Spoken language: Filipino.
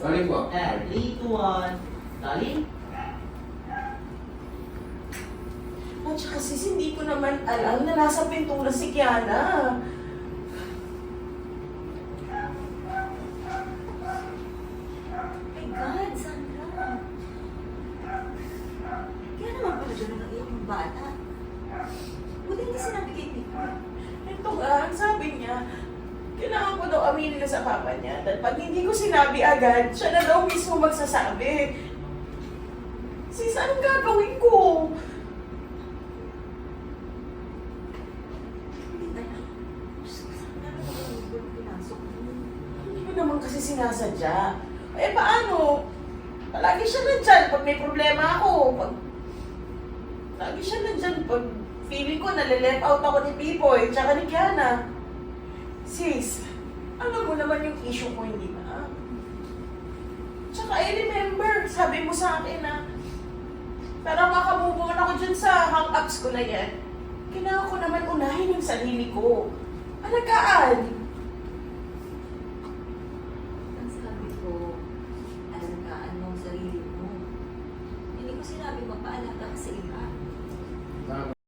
Sorry po. 3, 2, 1. Dali. At saka sis, hindi ko naman alam na nasa pintura si Kiana. My God, Sandra. Kaya naman pala dyan ang iyak ng bata. Buti hindi sinabi kay Nico. Ito nga, ang sabi niya, kailangan ko daw aminin na sa papa niya. Dahil pag hindi ko sinabi agad, siya na daw mismo magsasabi. Sis, anong gagawin ko? Hindi tayo. Diyos ko, Sandra, ano ba yung pinasok mo? Hindi ko naman kasi sinasadya. Eh paano? Lagi siya nandyan pag may problema ako. Lagi siya nandyan pag feeling ko nalileft out ako ni Pipoy tsaka ni Kiana. Sis, alam mo naman yung issue ko, hindi ba? Tsaka I remember, sabi mo sa akin na parang makamubungan ako dyan sa hang-ups ko na yan. Kailangan ko naman unahin yung sarili ko. Alagaan. Ang sabi ko, alagaan mo ang sarili mo. Hindi ko sinabi magpaalaga ka sa iba. Tama.